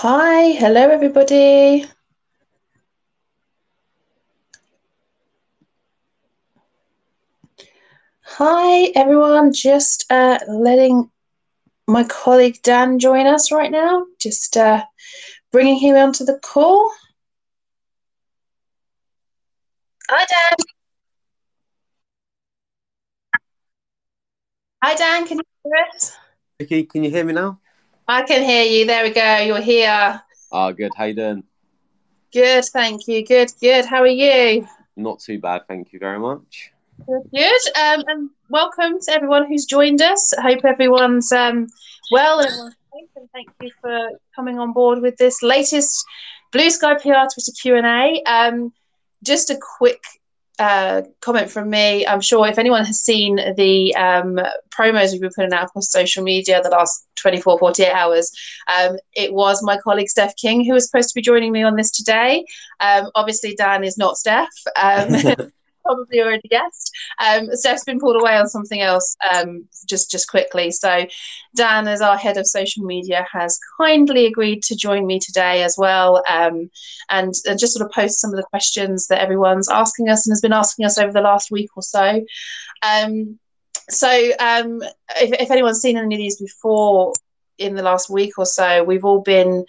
Hi, hello everybody. Hi everyone, just letting my colleague Dan join us right now. Just bringing him onto the call. Hi Dan. Hi Dan, can you hear us? Vicky, can you hear me now? I can hear you. There we go. You're here. Ah, good. How you doing? Good, thank you. Good, good. How are you? Not too bad, thank you very much. Good, good. And welcome to everyone who's joined us. I hope everyone's well and everyone's safe. And thank you for coming on board with this latest Blue Sky PR Twitter Q&A. Just a quick comment from me. I'm sure if anyone has seen the promos we've been putting out across social media the last 24, 48 hours, it was my colleague Steph King who was supposed to be joining me on this today. Obviously, Dan is not Steph. Probably already guessed. Steph's been pulled away on something else just quickly. So Dan, as our head of social media, has kindly agreed to join me today as well, and just sort of post some of the questions that everyone's asking us and has been asking us over the last week or so. If anyone's seen any of these before in the last week or so, we've all been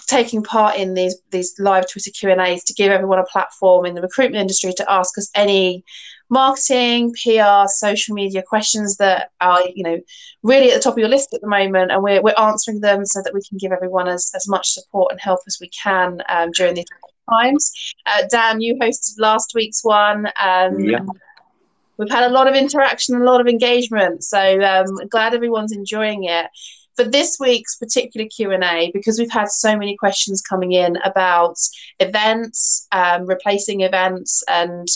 taking part in these live Twitter Q&As to give everyone a platform in the recruitment industry to ask us any marketing, PR, social media questions that are, really at the top of your list at the moment, and we're answering them so that we can give everyone as much support and help as we can during these times. Dan, you hosted last week's one. Yeah. We've had a lot of interaction and a lot of engagement, so glad everyone's enjoying it. For this week's particular Q&A, because we've had so many questions coming in about events, replacing events, and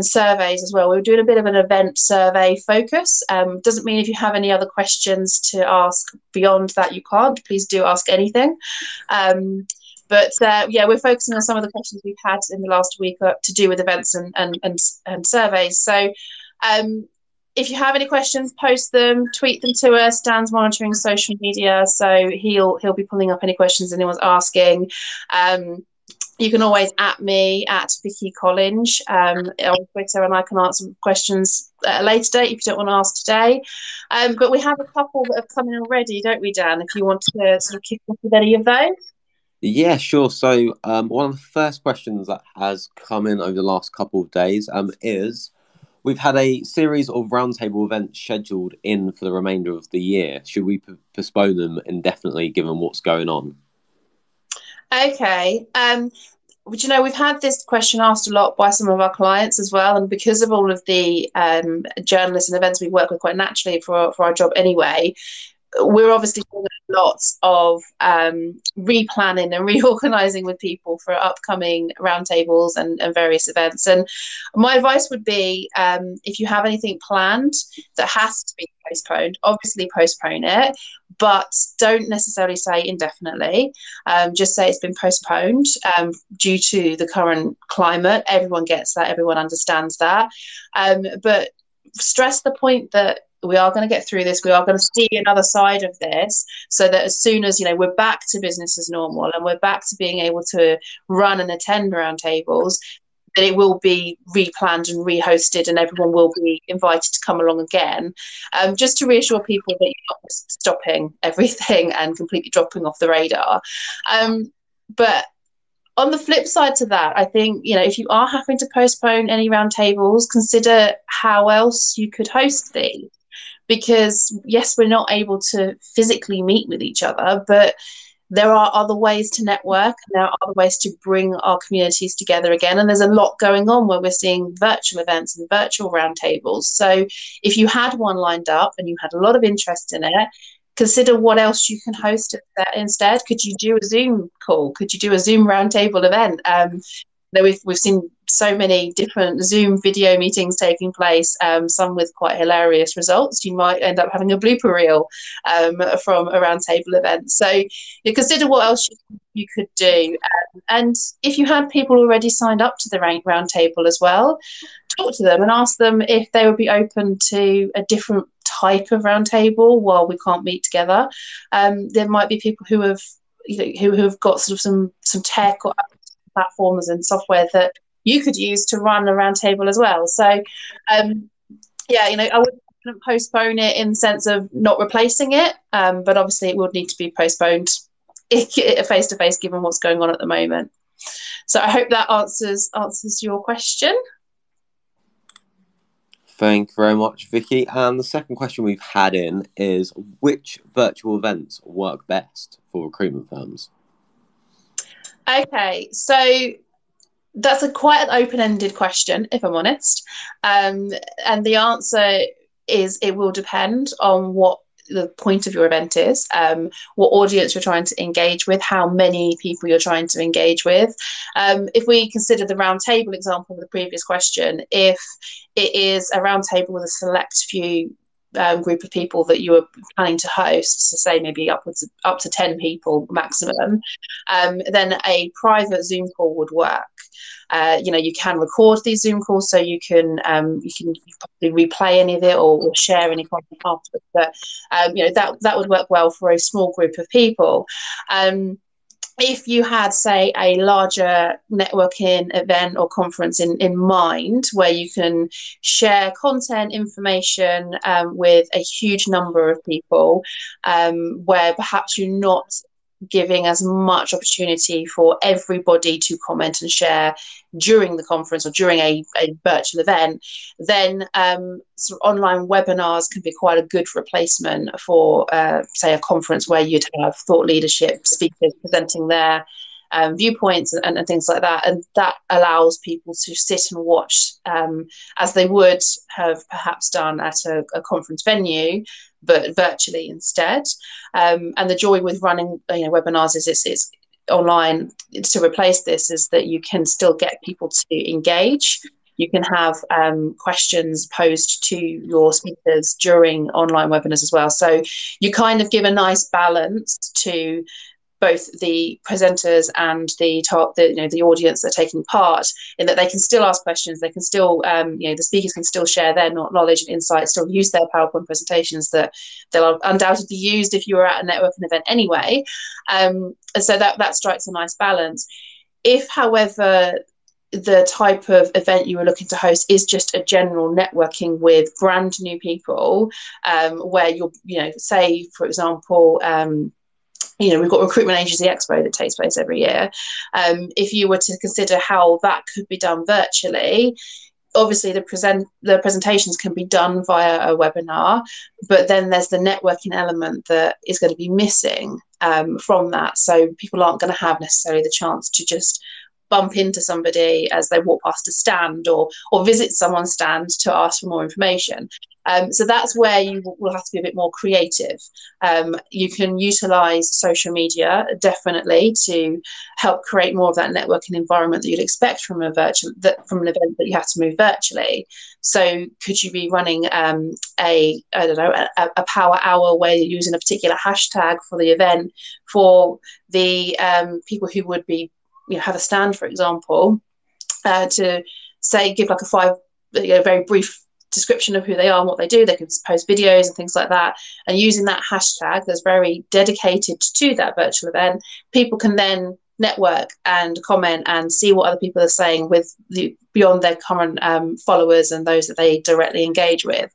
surveys as well, we're doing a bit of an event survey focus. Doesn't mean if you have any other questions to ask beyond that you can't. Please do ask anything. But we're focusing on some of the questions we've had in the last week to do with events and surveys. So if you have any questions, post them, tweet them to us. Dan's monitoring social media, so he'll be pulling up any questions anyone's asking. You can always at me at Vicky Collins on Twitter, and I can answer questions at a later date if you don't want to ask today. But we have a couple that have come in already, don't we, Dan? If you want to sort of kick off with any of those. Yeah, sure. So, one of the first questions that has come in over the last couple of days is we've had a series of roundtable events scheduled in for the remainder of the year. Should we postpone them indefinitely given what's going on? Okay. But we've had this question asked a lot by some of our clients as well, and because of all of the journalists and events we work with quite naturally for our job anyway, we're obviously doing lots of replanning and reorganizing with people for upcoming roundtables and various events. And my advice would be, if you have anything planned that has to be postponed, obviously postpone it, but don't necessarily say indefinitely. Just say it's been postponed due to the current climate. Everyone gets that, everyone understands that. But stress the point that we are going to get through this. We are going to see another side of this, so that as soon as we're back to business as normal and we're back to being able to run and attend roundtables, that it will be replanned and rehosted, and everyone will be invited to come along again. Just to reassure people that you're not stopping everything and completely dropping off the radar. But on the flip side to that, I think, if you are having to postpone any roundtables, consider how else you could host these. Because yes, we're not able to physically meet with each other, but there are other ways to network, and there are other ways to bring our communities together again. And there's a lot going on where we're seeing virtual events and virtual roundtables. So if you had one lined up and you had a lot of interest in it, consider what else you can host instead. Could you do a Zoom call? Could you do a Zoom roundtable event? We've seen so many different Zoom video meetings taking place, some with quite hilarious results. You might end up having a blooper reel from a roundtable event. So you consider what else you could do. And if you had people already signed up to the roundtable as well, talk to them and ask them if they would be open to a different type of roundtable while we can't meet together. There might be people who have, who have got sort of some tech or platforms and software that you could use to run a roundtable as well. So, yeah, I wouldn't postpone it in the sense of not replacing it, but obviously it would need to be postponed face to face, given what's going on at the moment. So I hope that answers your question. Thank you very much, Vicky. And the second question we've had in is, which virtual events work best for recruitment firms? Okay, so that's quite an open-ended question, if I'm honest. And the answer is it will depend on what the point of your event is, what audience you're trying to engage with, how many people you're trying to engage with. If we consider the roundtable example of the previous question, if it is a roundtable with a select few group of people that you are planning to host, so say maybe up to 10 people maximum, then a private Zoom call would work. You can record these Zoom calls, so you can probably replay any of it or share any content afterwards. But that would work well for a small group of people. If you had, say, a larger networking event or conference in mind, where you can share content, information with a huge number of people, where perhaps you're not giving as much opportunity for everybody to comment and share during the conference or during a virtual event, then sort of online webinars can be quite a good replacement for, say, a conference where you'd have thought leadership speakers presenting their viewpoints and things like that. And that allows people to sit and watch as they would have perhaps done at a conference venue, but virtually instead. And the joy with running webinars is it's online. To replace this is that you can still get people to engage. You can have questions posed to your speakers during online webinars as well. So you kind of give a nice balance to both the presenters and the audience that are taking part, in that they can still ask questions, they can still, the speakers can still share their knowledge and insights, still use their PowerPoint presentations that they'll undoubtedly used if you were at a networking event anyway. And so that strikes a nice balance. If, however, the type of event you were looking to host is just a general networking with brand new people, where you're, say, for example, we've got Recruitment Agency Expo that takes place every year. If you were to consider how that could be done virtually, obviously the presentations can be done via a webinar, but then there's the networking element that is going to be missing from that. So people aren't going to have necessarily the chance to just bump into somebody as they walk past a stand or visit someone's stand to ask for more information. So that's where you will have to be a bit more creative. You can utilize social media definitely to help create more of that networking environment that you'd expect from an event that you have to move virtually. So could you be running a power hour where you're using a particular hashtag for the event for the people who would be have a stand, for example, to say give like a very brief description of who they are and what they do. They can post videos and things like that, and using that hashtag that's very dedicated to that virtual event, people can then network and comment and see what other people are saying with beyond their current followers and those that they directly engage with.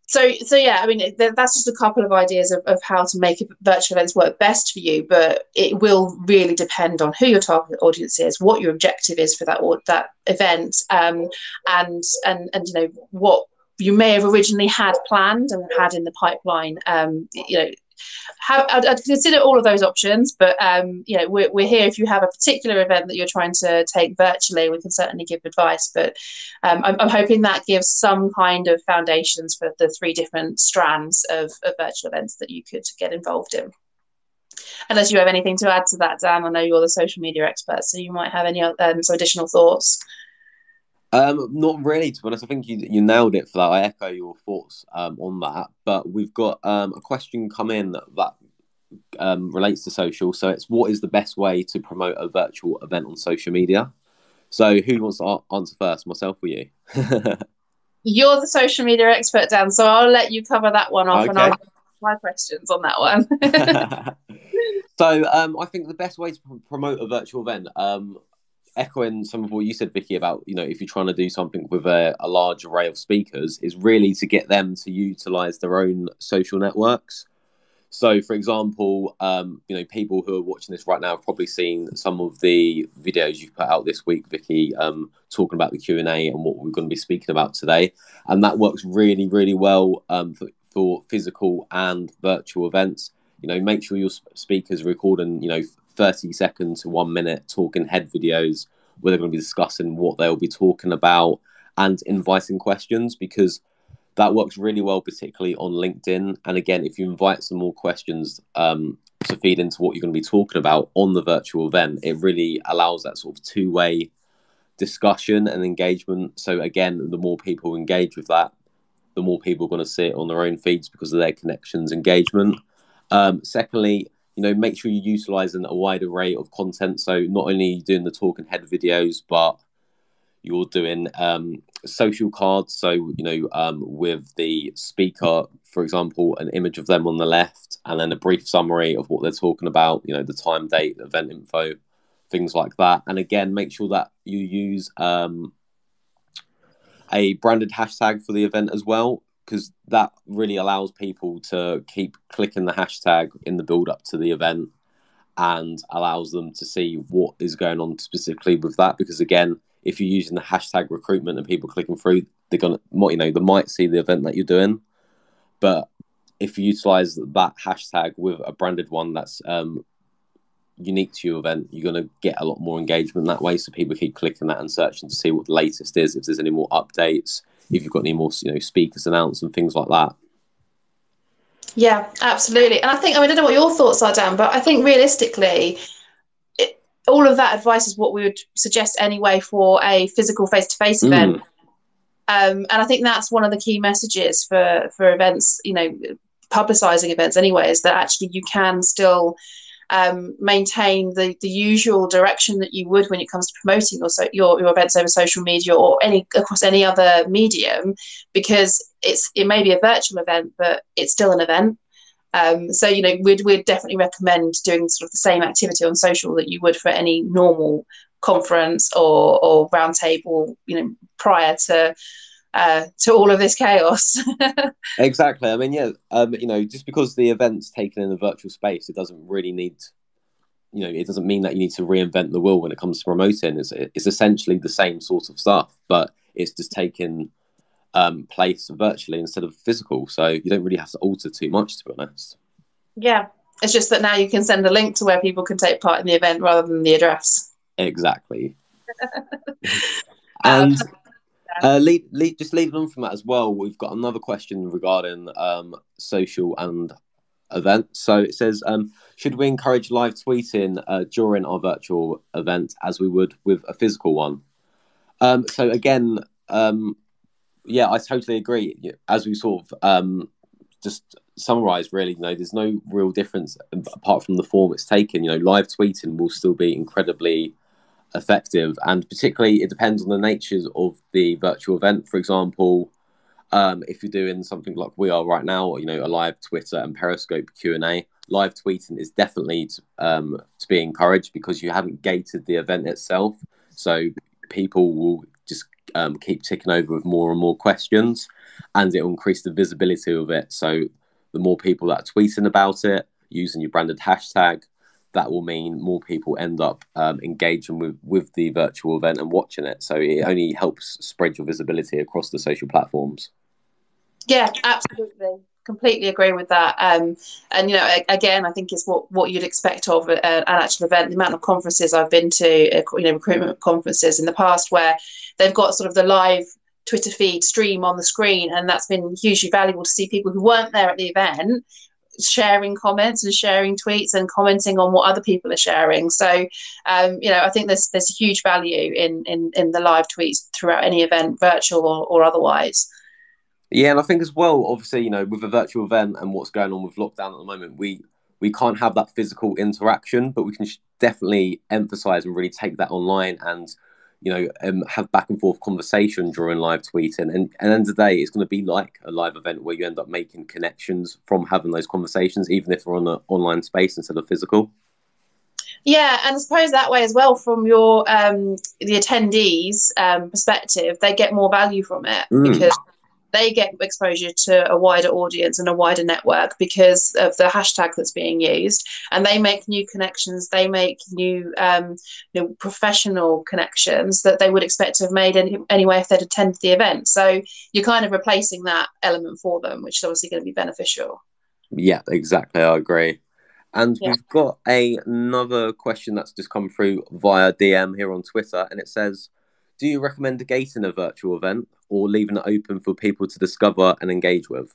So yeah, I mean, that's just a couple of ideas of how to make virtual events work best for you, but it will really depend on who your target audience is, what your objective is for that event, and what you may have originally had planned and had in the pipeline. I'd consider all of those options, but we're here if you have a particular event that you're trying to take virtually. We can certainly give advice, but I'm hoping that gives some kind of foundations for the three different strands of virtual events that you could get involved in. Unless you have anything to add to that, Dan, I know you're the social media expert, so you might have any some additional thoughts. Not really, to be honest. I think you nailed it for that. I echo your thoughts on that. But we've got a question come in that relates to social. So it's, what is the best way to promote a virtual event on social media? So who wants to answer first, myself or you? You're the social media expert, Dan, so I'll let you cover that one off, and I'll Okay. have my questions on that one. So I think the best way to promote a virtual event, echoing some of what you said, Vicky, about if you're trying to do something with a large array of speakers, is really to get them to utilize their own social networks. So, for example, people who are watching this right now have probably seen some of the videos you've put out this week, Vicky, talking about the Q&A and what we're going to be speaking about today. And that works really, really well for physical and virtual events. Make sure your speakers are recording, 30 seconds to 1 minute talking head videos where they're going to be discussing what they'll be talking about and inviting questions, because that works really well, particularly on LinkedIn. And again, if you invite some more questions to feed into what you're going to be talking about on the virtual event, it really allows that sort of two-way discussion and engagement. So again, the more people engage with that, the more people are going to see it on their own feeds because of their connections engagement. Secondly, make sure you're utilizing a wide array of content. So not only are you doing the talking head videos, but you're doing social cards. So, with the speaker, for example, an image of them on the left, and then a brief summary of what they're talking about, the time, date, event info, things like that. And again, make sure that you use a branded hashtag for the event as well, because that really allows people to keep clicking the hashtag in the build up to the event and allows them to see what is going on specifically with that. Because again, if you're using the hashtag recruitment and people clicking through, they're gonna, they might see the event that you're doing. But if you utilize that hashtag with a branded one that's unique to your event, you're going to get a lot more engagement that way. So people keep clicking that and searching to see what the latest is, if there's any more updates, if you've got any more speakers announced and things like that. Yeah, absolutely. And I don't know what your thoughts are, Dan, but I think realistically, all of that advice is what we would suggest anyway for a physical face-to-face event. And I think that's one of the key messages for events, publicizing events anyway, is that actually you can still maintain the usual direction that you would when it comes to promoting your events over social media or across any other medium, because it may be a virtual event, but it's still an event. So we'd definitely recommend doing sort of the same activity on social that you would for any normal conference or roundtable, prior to all of this chaos. Exactly. I mean, just because the event's taken in a virtual space, it doesn't really need, it doesn't mean that you need to reinvent the wheel when it comes to promoting. It's essentially the same sort of stuff, but it's just taken place virtually instead of physical. So you don't really have to alter too much, to be honest. Yeah, it's just that now you can send a link to where people can take part in the event rather than the address. Exactly. And just leading on from that as well, we've got another question regarding social and events. So it says, should we encourage live tweeting during our virtual event as we would with a physical one? So again, yeah, I totally agree. As we sort of just summarise, really, there's no real difference apart from the form it's taken. Live tweeting will still be incredibly effective, and particularly it depends on the natures of the virtual event. For example, if you're doing something like we are right now, a live Twitter and Periscope Q&A, live tweeting is definitely to be encouraged, because you haven't gated the event itself, so people will just keep ticking over with more and more questions, and it will increase the visibility of it. So the more people that are tweeting about it using your branded hashtag, that will mean more people end up engaging with the virtual event and watching it. So it only helps spread your visibility across the social platforms. Yeah, absolutely. Completely agree with that. And again, I think it's what you'd expect of an actual event. The amount of conferences I've been to, recruitment conferences in the past, where they've got sort of the live Twitter feed stream on the screen, and that's been hugely valuable to see people who weren't there at the event sharing comments and sharing tweets and commenting on what other people are sharing. So I think there's huge value in the live tweets throughout any event, virtual or otherwise. Yeah, and I think as well, obviously, with a virtual event and what's going on with lockdown at the moment, we can't have that physical interaction, but we can definitely emphasize and really take that online and have back and forth conversation during live tweeting. And at the end of the day, it's going to be like a live event where you end up making connections from having those conversations, even if they're on an online space instead of physical. Yeah, and I suppose that way as well, from your the attendees perspective, they get more value from it because they get exposure to a wider audience and a wider network because of the hashtag that's being used, and they make new connections. They make new, professional connections that they would expect to have made anyway if they'd attended the event. So you're kind of replacing that element for them, which is obviously going to be beneficial. Yeah, exactly. I agree. And Yeah. we've got another question that's just come through via DM here on Twitter, and it says, do you recommend gating a virtual event or leaving it open for people to discover and engage with?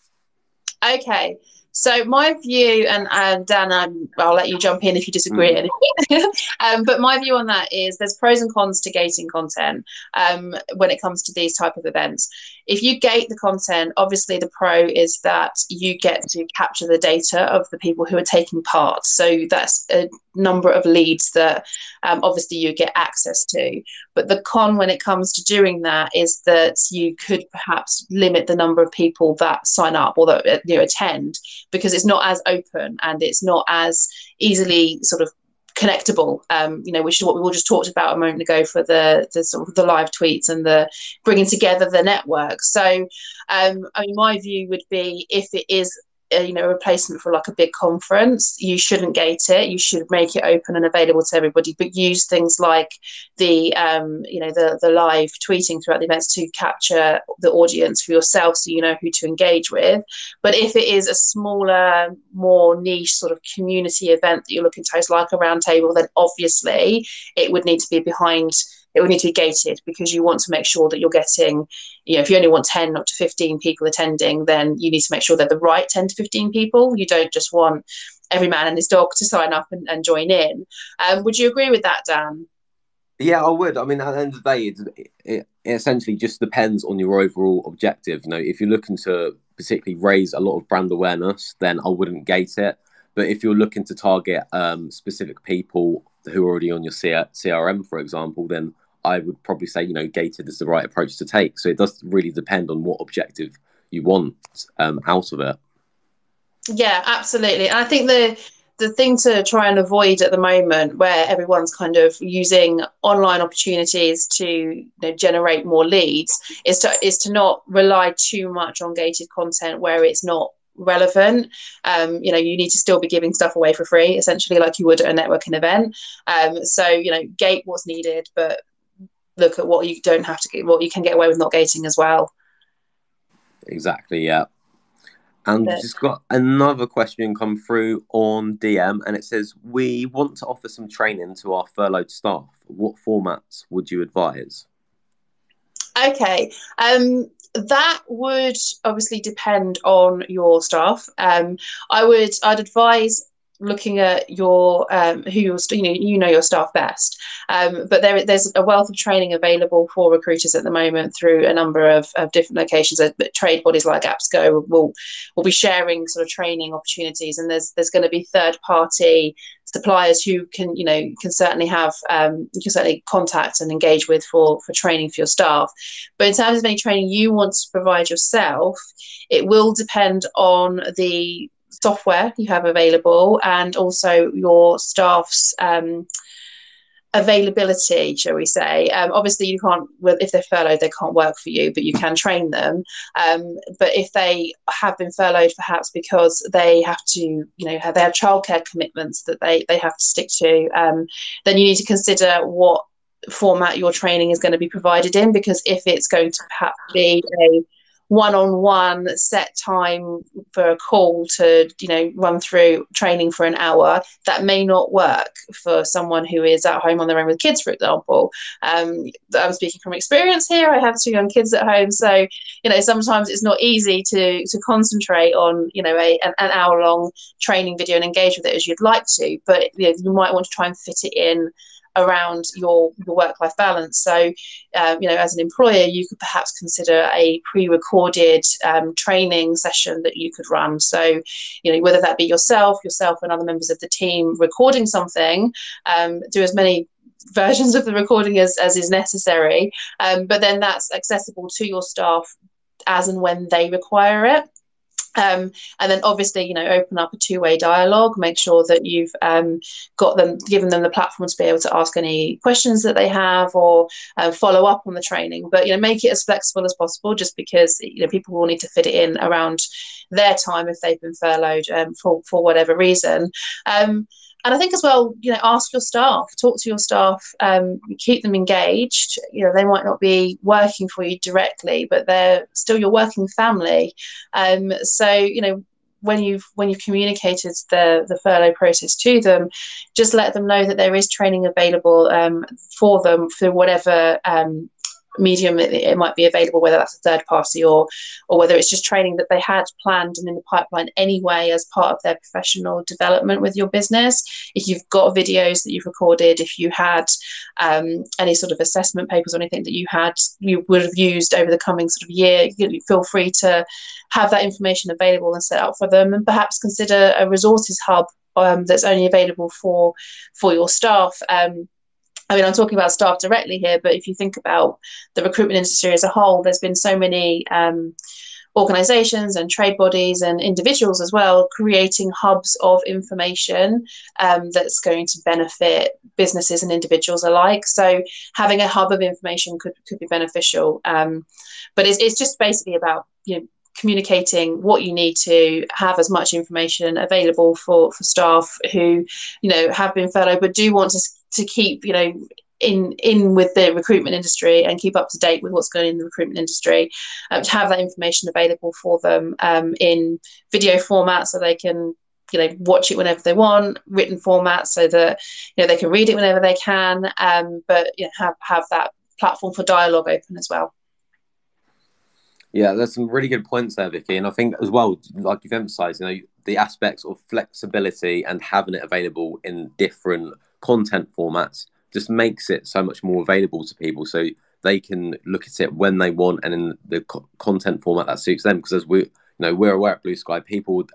Okay, so my view, and Dan, I'll let you jump in if you disagree. But my view on that is there's pros and cons to gating content when it comes to these type of events. If you gate the content, obviously the pro is that you get to capture the data of the people who are taking part. So that's a number of leads that obviously you get access to. But the con when it comes to doing that is that you could perhaps limit the number of people that sign up or that attend, because it's not as open and it's not as easily sort of connectable, which is what we all just talked about a moment ago for the sort of the live tweets and the bringing together the network. So, my view would be, if it is a replacement for like a big conference, you shouldn't gate it. You should make it open and available to everybody, but use things like the live tweeting throughout the events to capture the audience for yourself, so you know who to engage with. But if it is a smaller, more niche sort of community event that you're looking to host, like a roundtable, then obviously it would need to be gated, because you want to make sure that you're getting, if you only want 10 up to 15 people attending, then you need to make sure they're the right 10 to 15 people. You don't just want every man and his dog to sign up and join in. Would you agree with that, Dan? Yeah, I would. I mean, at the end of the day, it essentially just depends on your overall objective. If you're looking to particularly raise a lot of brand awareness, then I wouldn't gate it. But if you're looking to target specific people who are already on your CRM, for example, then I would probably say, gated is the right approach to take. So it does really depend on what objective you want out of it. Yeah, absolutely. And I think the thing to try and avoid at the moment, where everyone's kind of using online opportunities to generate more leads, is to not rely too much on gated content where it's not relevant. You need to still be giving stuff away for free, essentially, like you would at a networking event. So gate what's needed, but look at what you don't have to get, what you can get away with not gating as well. Exactly, yeah. And we've just got another question come through on DM, and it says, we want to offer some training to our furloughed staff. What formats would you advise? Okay. That would obviously depend on your staff. I'd advise looking at your who your your staff best, but there's a wealth of training available for recruiters at the moment through a number of different locations. Trade bodies like AppsGo will be sharing sort of training opportunities, and there's going to be third party suppliers who can certainly have you can certainly contact and engage with for training for your staff. But in terms of any training you want to provide yourself, it will depend on the software you have available and also your staff's availability, shall we say. Obviously you can't, if they're furloughed, they can't work for you, but you can train them. But if they have been furloughed, perhaps because they have to, they have childcare commitments that they have to stick to, then you need to consider what format your training is going to be provided in, because if it's going to perhaps be a one-on-one set time for a call to run through training for an hour, that may not work for someone who is at home on their own with kids, for example. I'm speaking from experience here. I have 2 young kids at home, so sometimes it's not easy to concentrate on an hour-long training video and engage with it as you'd like to, but you might want to try and fit it in around your work-life balance. So, as an employer, you could perhaps consider a pre-recorded training session that you could run. So, whether that be yourself and other members of the team recording something, do as many versions of the recording as is necessary. But then that's accessible to your staff as and when they require it. And then obviously, open up a two-way dialogue, make sure that you've given them the platform to be able to ask any questions that they have, or follow up on the training. But, make it as flexible as possible, just because, people will need to fit it in around their time if they've been furloughed for whatever reason. And I think as well, ask your staff, talk to your staff, keep them engaged. They might not be working for you directly, but they're still your working family. So, when you've communicated the furlough process to them, just let them know that there is training available for them through whatever medium it might be available, whether that's a third party or whether it's just training that they had planned and in the pipeline anyway as part of their professional development with your business. If you've got videos that you've recorded, if you had any sort of assessment papers or anything that you would have used over the coming sort of year, feel free to have that information available and set out for them, and perhaps consider a resources hub that's only available for your staff. I'm talking about staff directly here, but if you think about the recruitment industry as a whole, there's been so many organisations and trade bodies and individuals as well creating hubs of information that's going to benefit businesses and individuals alike. So having a hub of information could be beneficial. But it's just basically about communicating what you need to have as much information available for staff who have been furloughed but do want to keep in with the recruitment industry and keep up to date with what's going on in the recruitment industry, to have that information available for them in video format so they can watch it whenever they want, written format so that they can read it whenever they can, but have that platform for dialogue open as well. Yeah, there's some really good points there, Vicky. And I think as well, like you've emphasised, the aspects of flexibility and having it available in different content formats just makes it so much more available to people, so they can look at it when they want and in the content format that suits them. Because as we're aware at BlueSky, people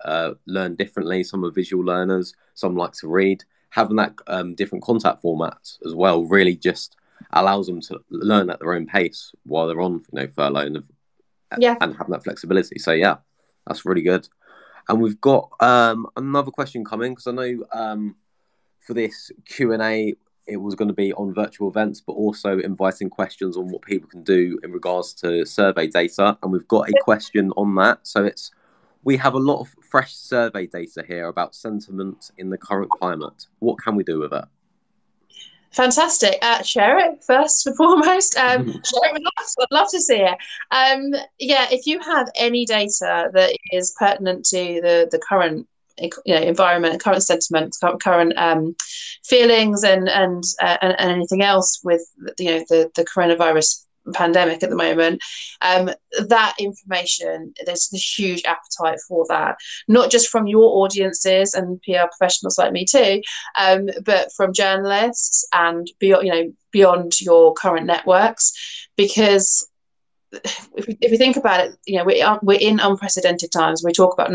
learn differently. Some are visual learners, some like to read. Having that different content formats as well really just allows them to learn at their own pace while they're on furlough and having that flexibility. So yeah, that's really good. And we've got another question coming, because I know for this Q&A it was going to be on virtual events, but also inviting questions on what people can do in regards to survey data. And we've got a question on that. So we have a lot of fresh survey data here about sentiment in the current climate. What can we do with it? Fantastic. Share it first and foremost. Share it with us. I'd love to see it. If you have any data that is pertinent to the current environment, current sentiment, current feelings, and anything else with the coronavirus pandemic at the moment, that information, there's a huge appetite for that, not just from your audiences and PR professionals like me too, but from journalists and beyond your current networks, because if we think about it, we're in unprecedented times. We talk about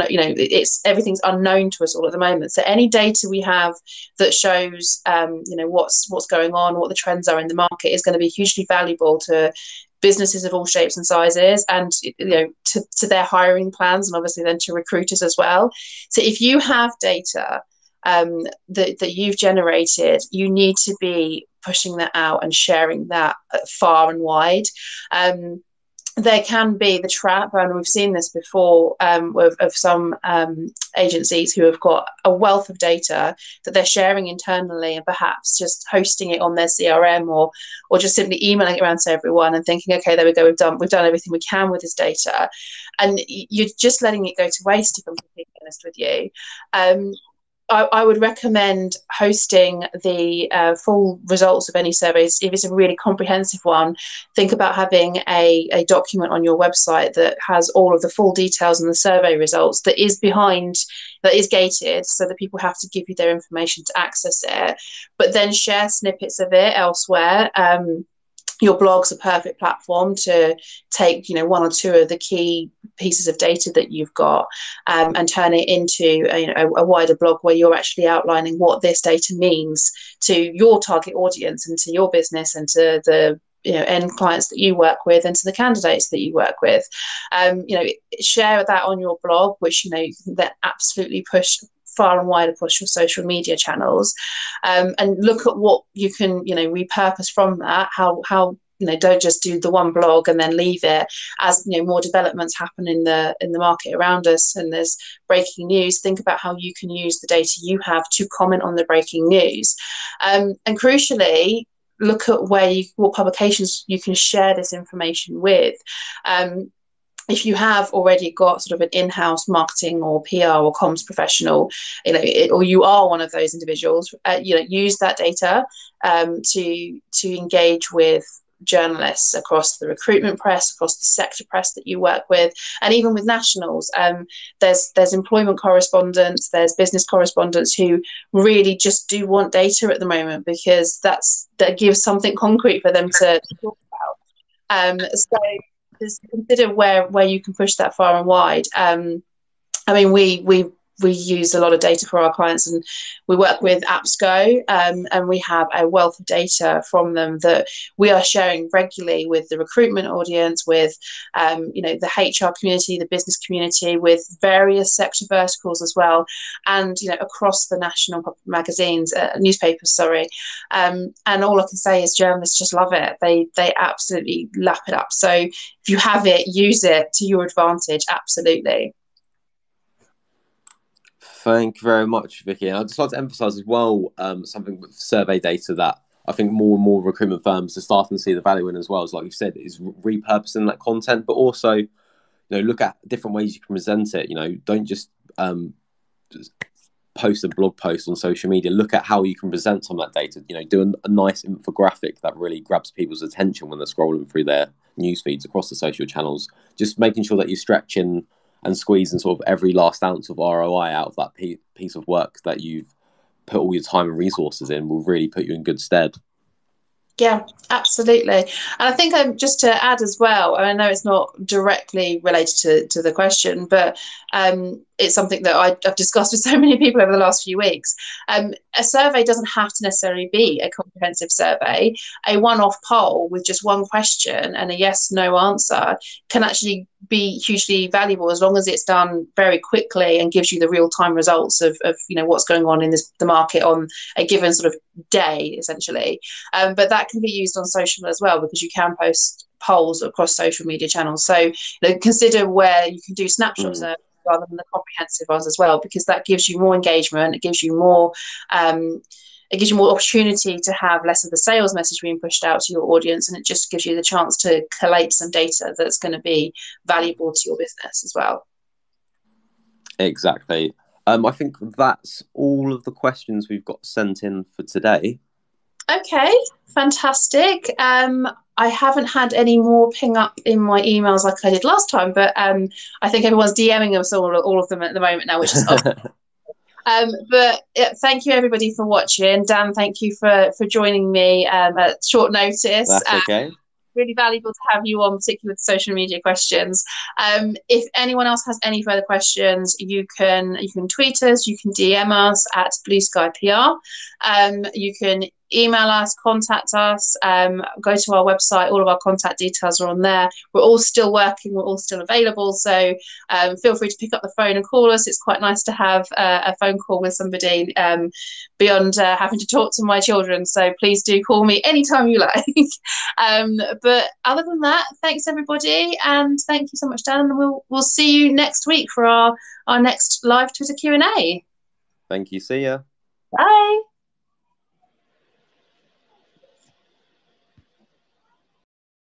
everything's unknown to us all at the moment. So any data we have that shows what's going on, what the trends are in the market, is going to be hugely valuable to businesses of all shapes and sizes, and to their hiring plans, and obviously then to recruiters as well. So if you have data that you've generated, you need to be pushing that out and sharing that far and wide. There can be the trap, and we've seen this before, of some agencies who have got a wealth of data that they're sharing internally and perhaps just hosting it on their CRM or just simply emailing it around to everyone and thinking, okay, there we go, we've done everything we can with this data, and you're just letting it go to waste, if I'm completely honest with you. I would recommend hosting the full results of any surveys. If it's a really comprehensive one, think about having a document on your website that has all of the full details and the survey results, that is gated, so that people have to give you their information to access it, but then share snippets of it elsewhere. Your blog's a perfect platform to take one or two of the key pieces of data that you've got, and turn it into a wider blog where you're actually outlining what this data means to your target audience and to your business and to the end clients that you work with and to the candidates that you work with. Share that on your blog, which you can then absolutely push far and wide across your social media channels, and look at what you can repurpose from that. How don't just do the one blog and then leave it. As more developments happen in the market around us and there's breaking news, think about how you can use the data you have to comment on the breaking news, and crucially look at what publications you can share this information with. If you have already got sort of an in-house marketing or PR or comms professional, or you are one of those individuals, use that data to engage with journalists across the recruitment press, across the sector press that you work with, and even with nationals. There's employment correspondents, there's business correspondents who really just do want data at the moment, because that gives something concrete for them to talk about. So just consider where you can push that far and wide. We use a lot of data for our clients, and we work with AppsGo, and we have a wealth of data from them that we are sharing regularly with the recruitment audience, with the HR community, the business community, with various sector verticals as well, and across the national magazines, newspapers, sorry. And all I can say is journalists just love it. They absolutely lap it up. So if you have it, use it to your advantage. Absolutely. Thank you very much, Vicky. And I'd just like to emphasise as well something with survey data that I think more and more recruitment firms are starting to see the value in as well. As like you said, is repurposing that content, but also look at different ways you can present it. Don't just post a blog post on social media. Look at how you can present some of that data. Do a nice infographic that really grabs people's attention when they're scrolling through their news feeds across the social channels. Just making sure that you're stretching and squeezing sort of every last ounce of ROI out of that piece of work that you've put all your time and resources in will really put you in good stead. Yeah, absolutely. And I think just to add as well, I know it's not directly related to the question, but it's something that I've discussed with so many people over the last few weeks. A survey doesn't have to necessarily be a comprehensive survey. A one-off poll with just one question and a yes/no answer can actually be hugely valuable, as long as it's done very quickly and gives you the real-time results of what's going on in the market on a given sort of day, essentially. But that can be used on social as well, because you can post polls across social media channels. So consider where you can do snapshots rather than the comprehensive ones as well, because that gives you more engagement. It gives you more opportunity to have less of the sales message being pushed out to your audience, and it just gives you the chance to collate some data that's going to be valuable to your business as well. Exactly. I think that's all of the questions we've got sent in for today. Okay, fantastic. I haven't had any more ping up in my emails like I did last time, but I think everyone's DMing us all of them at the moment now, which is but thank you everybody for watching. Dan, thank you for joining me at short notice. That's okay. Really valuable to have you on, particularly with social media questions. If anyone else has any further questions, you can tweet us, you can DM us at BlueSky PR. You can email us, contact us, go to our website. All of our contact details are on there. We're all still working, we're all still available, so feel free to pick up the phone and call us. It's quite nice to have a phone call with somebody beyond having to talk to my children, so please do call me anytime you like. But other than that, thanks everybody, and thank you so much, Dan, and we'll see you next week for our next live Twitter Q&A. Thank you, see ya. Bye.